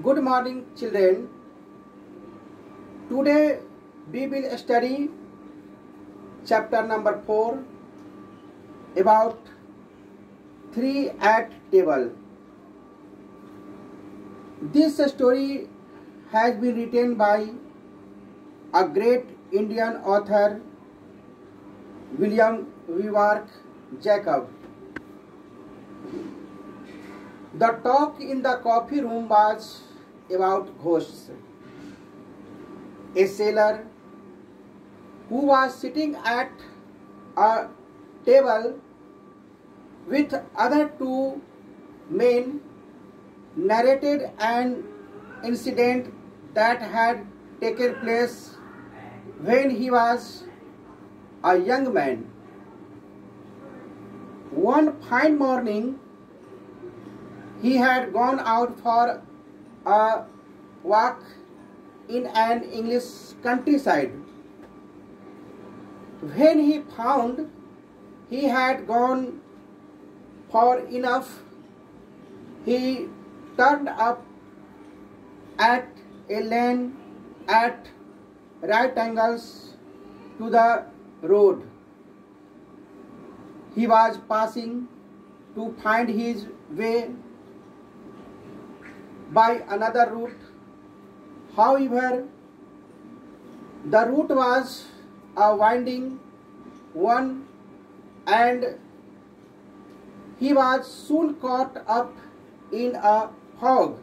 Good morning, children. Today we will study chapter number 4 about 3 at table. This story has been written by a great Indian author, William Vivark Jacob. The talk in the coffee room was about ghosts. A sailor who was sitting at a table with other two men narrated an incident that had taken place when he was a young man. One fine morning, he had gone out for a walk in an English countryside. When he found he had gone far enough, he turned up at a lane at right angles to the road he was passing to find his way by another route. However, the route was a winding one and he was soon caught up in a fog.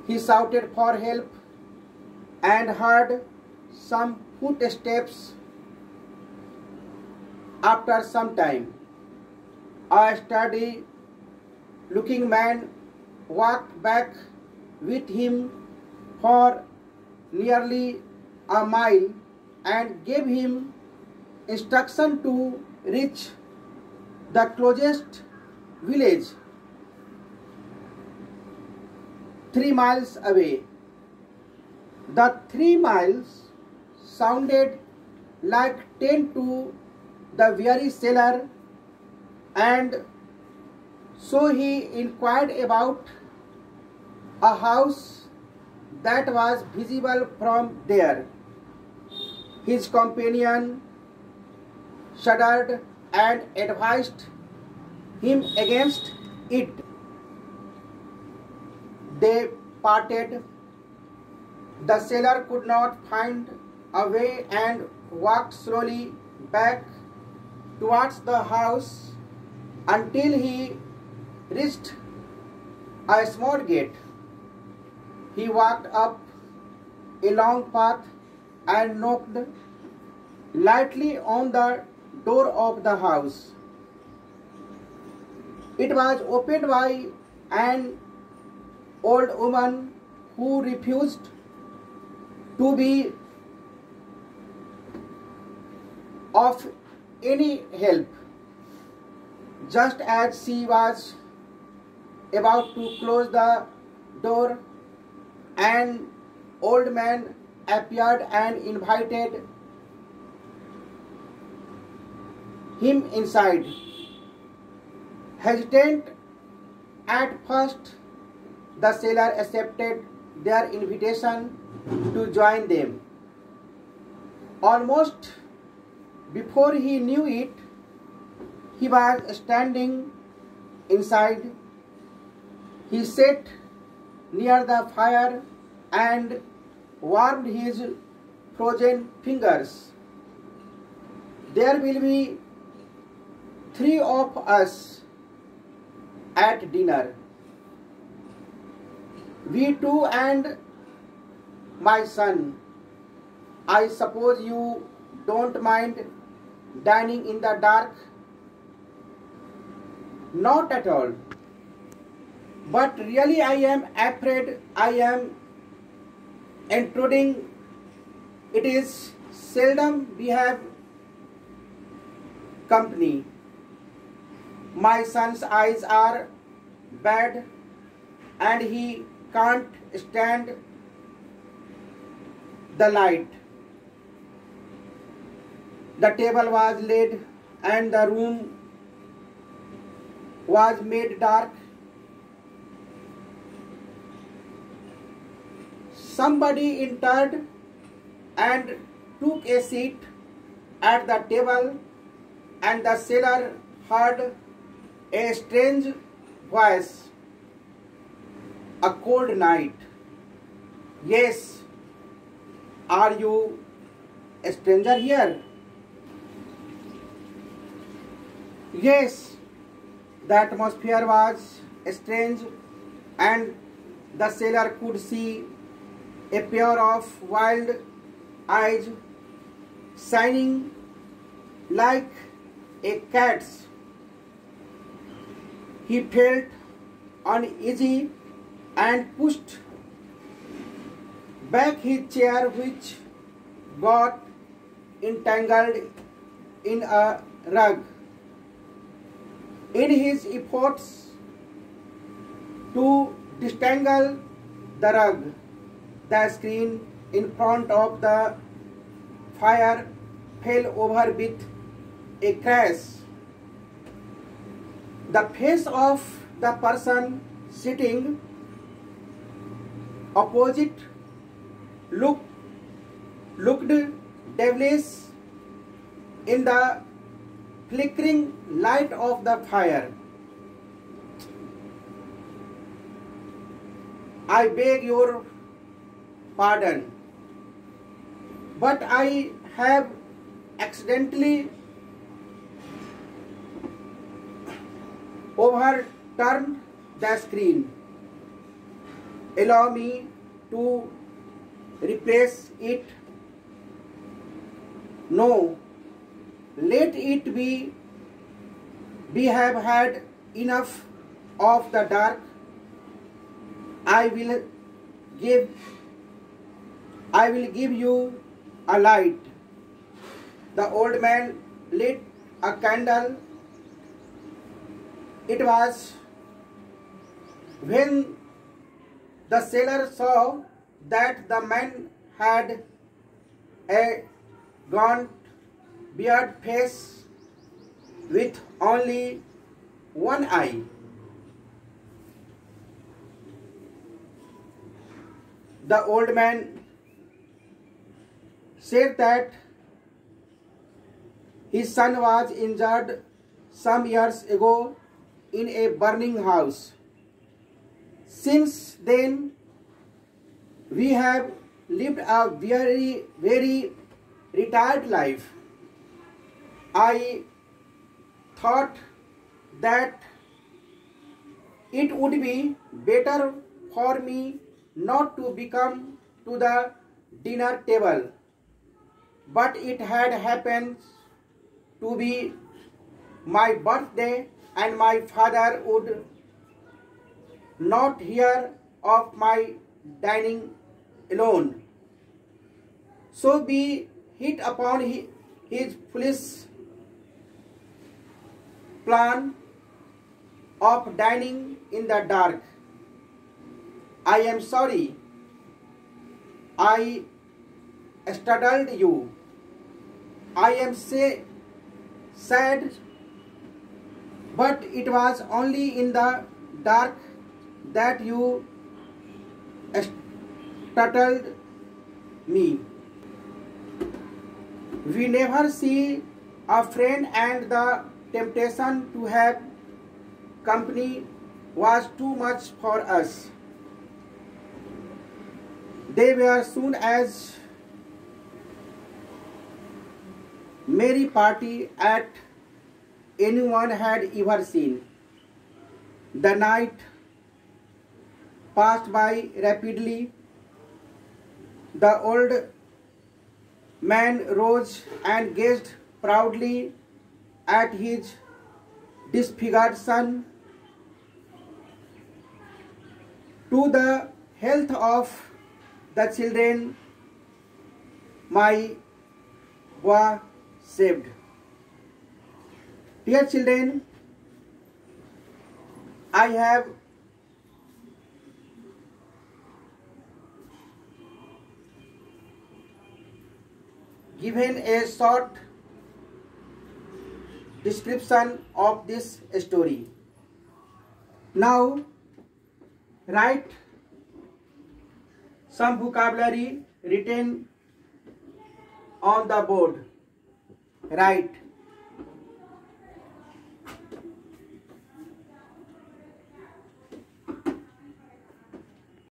He shouted for help and heard some footsteps. After some time, a sturdy looking man walked back with him for nearly a mile and gave him instruction to reach the closest village 3 miles away. The 3 miles sounded like 10 to the weary sailor, and so he inquired about a house that was visible from there. His companion shuddered and advised him against it. They parted. The sailor could not find a way and walked slowly back towards the house until he reached a small gate. He walked up a long path and knocked lightly on the door of the house. It was opened by an old woman who refused to be of any help. Just as she was about to close the door, an old man appeared and invited him inside. Hesitant at first, the sailor accepted their invitation to join them. Almost before he knew it, he was standing inside. He sat near the fire and warmed his frozen fingers. There will be 3 of us at dinner. We two and my son. I suppose you don't mind dining in the dark? Not at all. But really I am afraid I am intruding. It is seldom we have company. My son's eyes are bad and he can't stand the light. The table was laid and the room was made dark Somebody entered and took a seat at the table, and the sailor heard a strange voice. A cold night. Yes. Are you a stranger here? Yes. The atmosphere was strange, and the sailor could see a pair of wild eyes shining like a cat's. He felt uneasy and pushed back his chair, which got entangled in a rug. In his efforts to disentangle the rug, the screen in front of the fire fell over with a crash. The face of the person sitting opposite looked devilish in the flickering light of the fire. I beg your pardon, but I have accidentally overturned the screen. Allow me to replace it. No, let it be. We have had enough of the dark. I will give you a light. The old man lit a candle. It was when the sailor saw that the man had a gaunt, bearded face with only one eye. The old man said that his son was injured some years ago in a burning house. Since then, we have lived a very retired life. I thought that it would be better for me not to become to the dinner table, but it had happened to be my birthday, and my father would not hear of my dining alone. So we hit upon his foolish plan of dining in the dark. I am sorry I startled you. I am sad, but it was only in the dark that you startled me. We never see a friend, and the temptation to have company was too much for us. They were soon as merry party as anyone had ever seen. The night passed by rapidly. The old man rose and gazed proudly at his disfigured son. To the health of the children my boy saved. Dear children, I have given a short description of this story. Now write some vocabulary written on the board. Write.